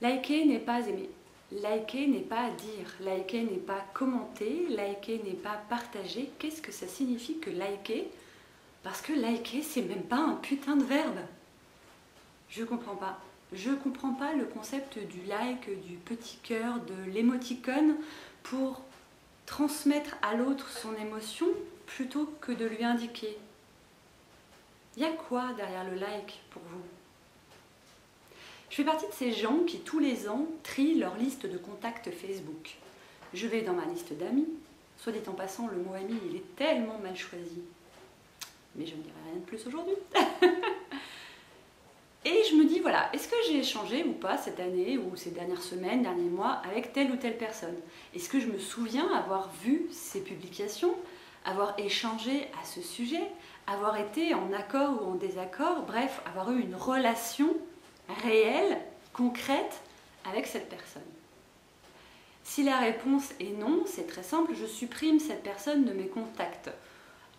Liker n'est pas aimer. Liker n'est pas dire. Liker n'est pas commenter. Liker n'est pas partager. Qu'est-ce que ça signifie que liker? Parce que liker, c'est même pas un putain de verbe. Je comprends pas. Je comprends pas le concept du like, du petit cœur, de l'émoticône pour transmettre à l'autre son émotion plutôt que de lui indiquer. Il y a quoi derrière le like pour vous? Je fais partie de ces gens qui tous les ans trient leur liste de contacts Facebook. Je vais dans ma liste d'amis. Soit dit en passant, le mot ami, il est tellement mal choisi. Mais je ne dirai rien de plus aujourd'hui. Et je me dis, voilà, est-ce que j'ai échangé ou pas cette année ou ces dernières semaines, derniers mois avec telle ou telle personne? Est-ce que je me souviens avoir vu ces publications, avoir échangé à ce sujet, avoir été en accord ou en désaccord, bref, avoir eu une relation réelle, concrète avec cette personne? Si la réponse est non, c'est très simple, je supprime cette personne de mes contacts.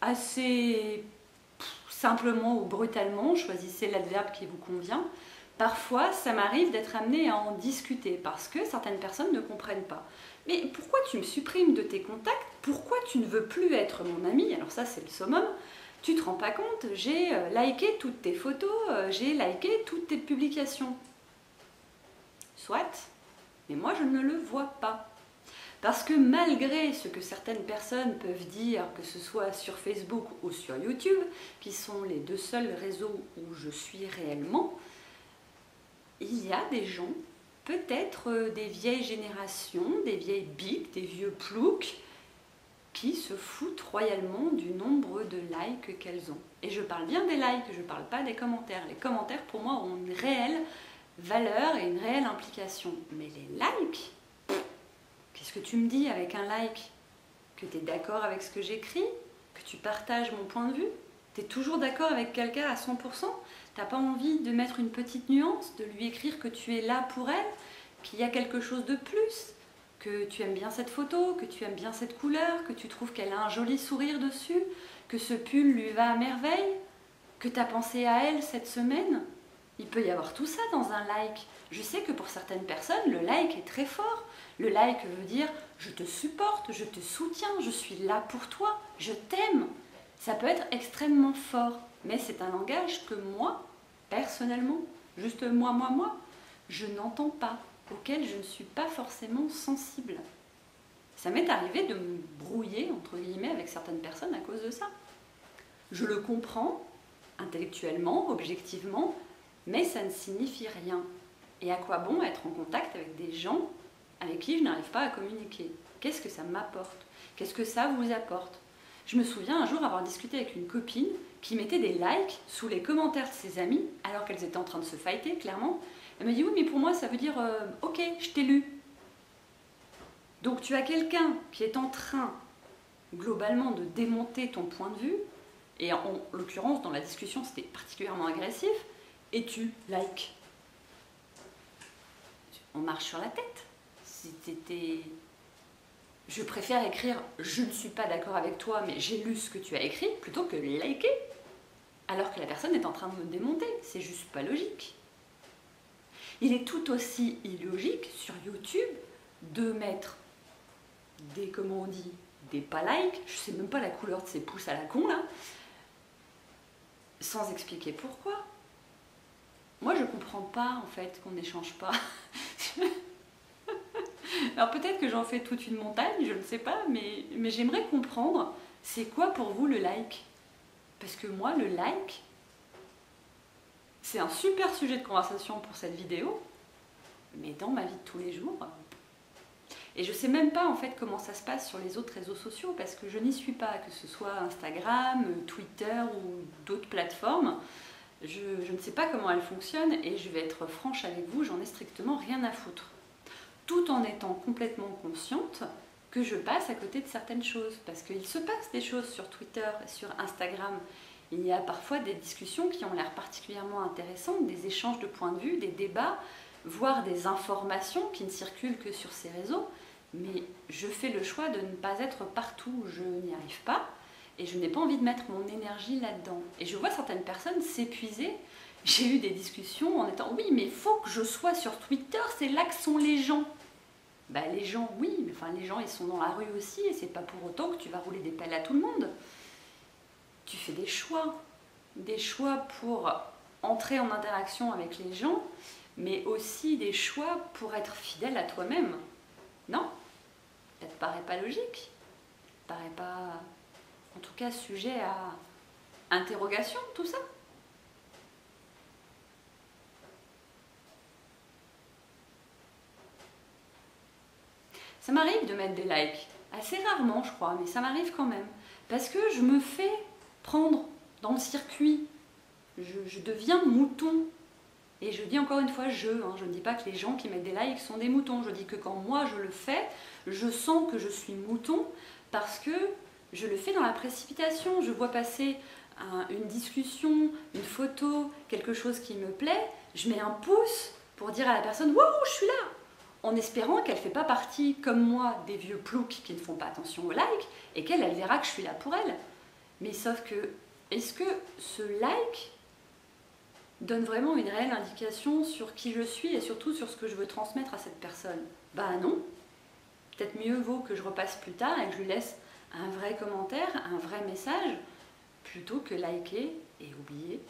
Assez simplement ou brutalement, choisissez l'adverbe qui vous convient. Parfois, ça m'arrive d'être amenée à en discuter parce que certaines personnes ne comprennent pas. Mais pourquoi tu me supprimes de tes contacts? Pourquoi tu ne veux plus être mon ami? Alors ça, c'est le summum. Tu te rends pas compte, j'ai liké toutes tes photos, j'ai liké toutes tes publications. Soit, mais moi je ne le vois pas. Parce que malgré ce que certaines personnes peuvent dire, que ce soit sur Facebook ou sur YouTube, qui sont les deux seuls réseaux où je suis réellement, il y a des gens, peut-être des vieilles générations, des vieilles biques, des vieux ploucs, qui se foutent royalement du nombre de likes qu'elles ont. Et je parle bien des likes, je ne parle pas des commentaires. Les commentaires, pour moi, ont une réelle valeur et une réelle implication. Mais les likes, qu'est-ce que tu me dis avec un like? Que tu es d'accord avec ce que j'écris? Que tu partages mon point de vue? Tu es toujours d'accord avec quelqu'un à 100%? Tu n'as pas envie de mettre une petite nuance, de lui écrire que tu es là pour elle, qu'il y a quelque chose de plus? Que tu aimes bien cette photo, que tu aimes bien cette couleur, que tu trouves qu'elle a un joli sourire dessus, que ce pull lui va à merveille, que tu as pensé à elle cette semaine? Il peut y avoir tout ça dans un like. Je sais que pour certaines personnes, le like est très fort. Le like veut dire « je te supporte, je te soutiens, je suis là pour toi, je t'aime ». Ça peut être extrêmement fort, mais c'est un langage que moi, personnellement, juste moi, je n'entends pas, auquel je ne suis pas forcément sensible. Ça m'est arrivé de me brouiller, entre guillemets, avec certaines personnes à cause de ça. Je le comprends, intellectuellement, objectivement, mais ça ne signifie rien. Et à quoi bon être en contact avec des gens avec qui je n'arrive pas à communiquer? Qu'est-ce que ça m'apporte? Qu'est-ce que ça vous apporte? Je me souviens un jour avoir discuté avec une copine qui mettait des likes sous les commentaires de ses amis, alors qu'elles étaient en train de se fighter, clairement. Elle me dit « oui, mais pour moi, ça veut dire ok, je t'ai lu ». Donc tu as quelqu'un qui est en train, globalement, de démonter ton point de vue, et en l'occurrence, dans la discussion, c'était particulièrement agressif, et tu likes. On marche sur la tête. Je préfère écrire « je ne suis pas d'accord avec toi, mais j'ai lu ce que tu as écrit » plutôt que liker, alors que la personne est en train de me démonter. C'est juste pas logique. Il est tout aussi illogique sur YouTube de mettre des, comment on dit, des pas likes, je sais même pas la couleur de ces pouces à la con là, sans expliquer pourquoi. Moi je comprends pas en fait qu'on n'échange pas. Alors peut-être que j'en fais toute une montagne, je ne sais pas, mais j'aimerais comprendre, c'est quoi pour vous le like? Parce que moi le like, c'est un super sujet de conversation pour cette vidéo, mais dans ma vie de tous les jours, et je sais même pas en fait comment ça se passe sur les autres réseaux sociaux, parce que je n'y suis pas, que ce soit Instagram, Twitter ou d'autres plateformes. Je ne sais pas comment elles fonctionnent, et je vais être franche avec vous, j'en ai strictement rien à foutre. Tout en étant complètement consciente que je passe à côté de certaines choses. Parce qu'il se passe des choses sur Twitter et sur Instagram. Il y a parfois des discussions qui ont l'air particulièrement intéressantes, des échanges de points de vue, des débats, voire des informations qui ne circulent que sur ces réseaux. Mais je fais le choix de ne pas être partout, je n'y arrive pas. Et je n'ai pas envie de mettre mon énergie là-dedans. Et je vois certaines personnes s'épuiser j'ai eu des discussions en étant, oui, mais il faut que je sois sur Twitter, c'est là que sont les gens. Bah les gens, oui, mais enfin les gens ils sont dans la rue aussi et c'est pas pour autant que tu vas rouler des pelles à tout le monde. Tu fais des choix pour entrer en interaction avec les gens, mais aussi des choix pour être fidèle à toi-même. Non, ça te paraît pas logique, ça te paraît pas, en tout cas, sujet à interrogation, tout ça. Ça m'arrive de mettre des likes, assez rarement je crois, mais ça m'arrive quand même. Parce que je me fais prendre dans le circuit, je deviens mouton. Et je dis encore une fois je ne dis pas que les gens qui mettent des likes sont des moutons, je dis que quand moi je le fais, je sens que je suis mouton parce que je le fais dans la précipitation. Je vois passer une discussion, une photo, quelque chose qui me plaît, je mets un pouce pour dire à la personne « Wouh, je suis là !» en espérant qu'elle ne fait pas partie, comme moi, des vieux ploucs qui ne font pas attention aux likes et qu'elle, elle verra que je suis là pour elle. Mais sauf que, est-ce que ce like donne vraiment une réelle indication sur qui je suis et surtout sur ce que je veux transmettre à cette personne? Bah non. Peut-être mieux vaut que je repasse plus tard et que je lui laisse un vrai commentaire, un vrai message, plutôt que liker et oublier.